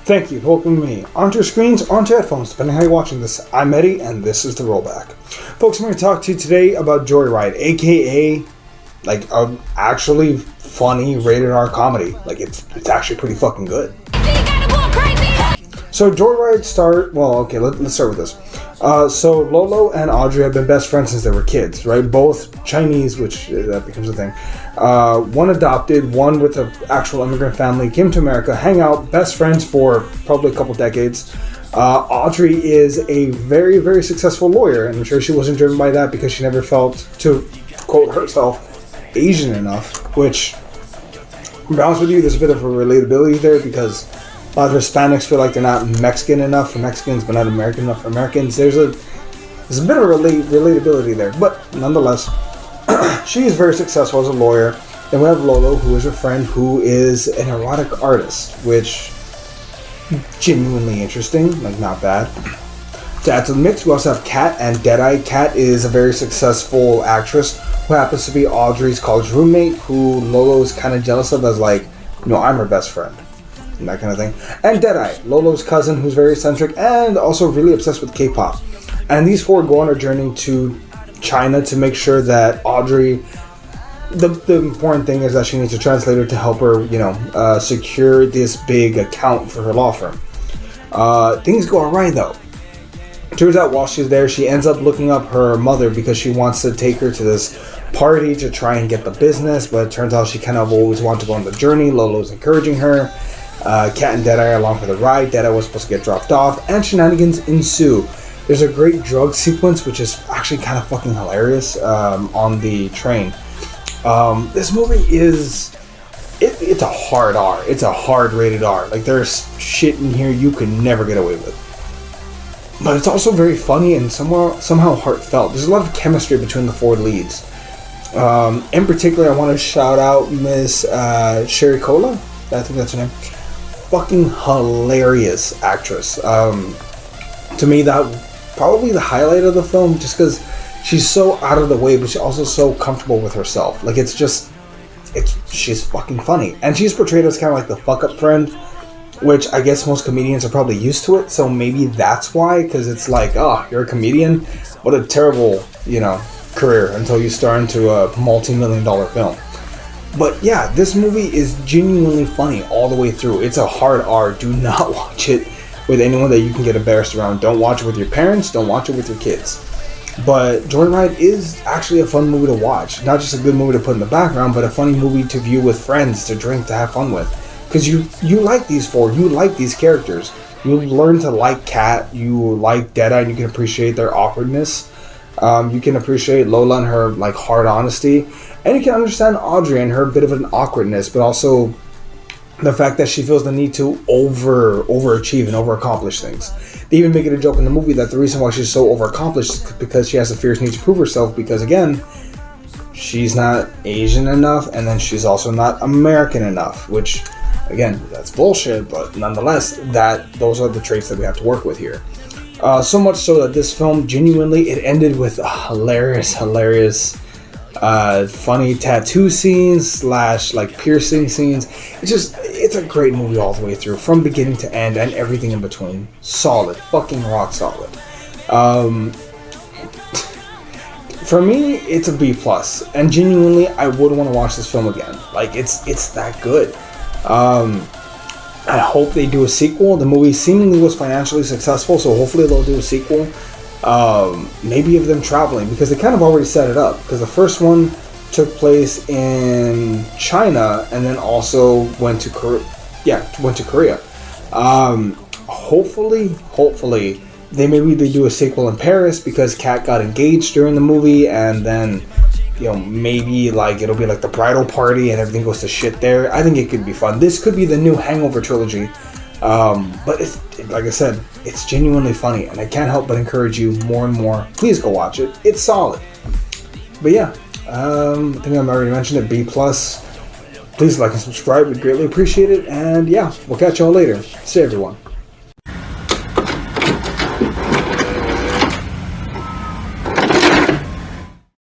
Thank you for welcoming me onto your screens, onto headphones, depending how you're watching this. I'm Eddie, and this is The Rollback. Folks, I'm going to talk to you today about Joyride, aka, like, a actually funny rated R comedy. Like, it's actually pretty fucking good. So Joyride let's start with this. So Lolo and Audrey have been best friends since they were kids, right? Both Chinese, which that becomes a thing. One adopted, one with an actual immigrant family, came to America, hang out, best friends for probably a couple decades. Audrey is a very, very successful lawyer, and I'm sure she wasn't driven by that because she never felt, to quote herself, Asian enough, which, to be honest with you, there's a bit of a relatability there because a lot of Hispanics feel like they're not Mexican enough for Mexicans, but not American enough for Americans. There's a bit of relatability there, but nonetheless, she is very successful as a lawyer. Then we have Lolo, who is her friend, who is an erotic artist, which genuinely interesting, like not bad. To add to the mix, we also have Kat and Deadeye. Kat is a very successful actress who happens to be Audrey's college roommate, who Lolo is kind of jealous of as like, I'm her best friend. And that kind of thing. And Deadeye, Lolo's cousin, who's very eccentric and also really obsessed with K-pop. And these four go on a journey to China to make sure that Audrey, the important thing is that she needs a translator to help her, secure this big account for her law firm. Things go alright though. Turns out while she's there, she ends up looking up her mother because she wants to take her to this party to try and get the business, but it turns out she kind of always wanted to go on the journey. Lolo's encouraging her. Kat and Deadeye are along for the ride. Deadeye was supposed to get dropped off, and shenanigans ensue. There's a great drug sequence, which is actually kind of fucking hilarious, on the train. This movie is... It's a hard R. It's a hard rated R. Like, there's shit in here you could never get away with. But it's also very funny and somehow heartfelt. There's a lot of chemistry between the four leads. In particular, I want to shout out Miss Sherry Cola. I think that's her name. Fucking hilarious actress. To me, that probably the highlight of the film, just because she's so out of the way, but she's also so comfortable with herself. Like, she's fucking funny. And she's portrayed as kind of like the fuck-up friend, which I guess most comedians are probably used to it, so maybe that's why, because it's like, oh, you're a comedian? What a terrible, career until you star into a multi-million-dollar film. But yeah, this movie is genuinely funny all the way through. It's a hard R. Do not watch it with anyone that you can get embarrassed around. Don't watch it with your parents. Don't watch it with your kids. But Joyride is actually a fun movie to watch. Not just a good movie to put in the background, but a funny movie to view with friends, to drink, to have fun with. Because you like these four. You like these characters. You learn to like Kat. You like Deadeye, and you can appreciate their awkwardness. You can appreciate Lola and her like hard honesty. And you can understand Audrey and her bit of an awkwardness, but also the fact that she feels the need to overachieve and overaccomplish things. They even make it a joke in the movie that the reason why she's so overaccomplished is because she has a fierce need to prove herself, because again, she's not Asian enough, and then she's also not American enough, which again, that's bullshit, but nonetheless, those are the traits that we have to work with here. So much so that this film, genuinely, it ended with a hilarious funny tattoo scenes / like piercing scenes. It's a great movie all the way through, from beginning to end, and everything in between. Solid, fucking rock solid. For me, it's a B+, and genuinely, I would want to watch this film again. Like, it's that good. I hope they do a sequel. The movie seemingly was financially successful, so hopefully they'll do a sequel. Maybe of them traveling, because they kind of already set it up, because the first one took place in China and then also went to Korea. Hopefully they do a sequel in Paris, because Kat got engaged during the movie, and then maybe like it'll be like the bridal party and everything goes to shit there. I think it could be fun. This could be the new Hangover trilogy. But like I said, it's genuinely funny, and I can't help but encourage you more and more. Please go watch it. It's solid. But yeah, I think I've already mentioned it. B+. Please like and subscribe. We'd greatly appreciate it. And yeah, we'll catch y'all later. See you, everyone.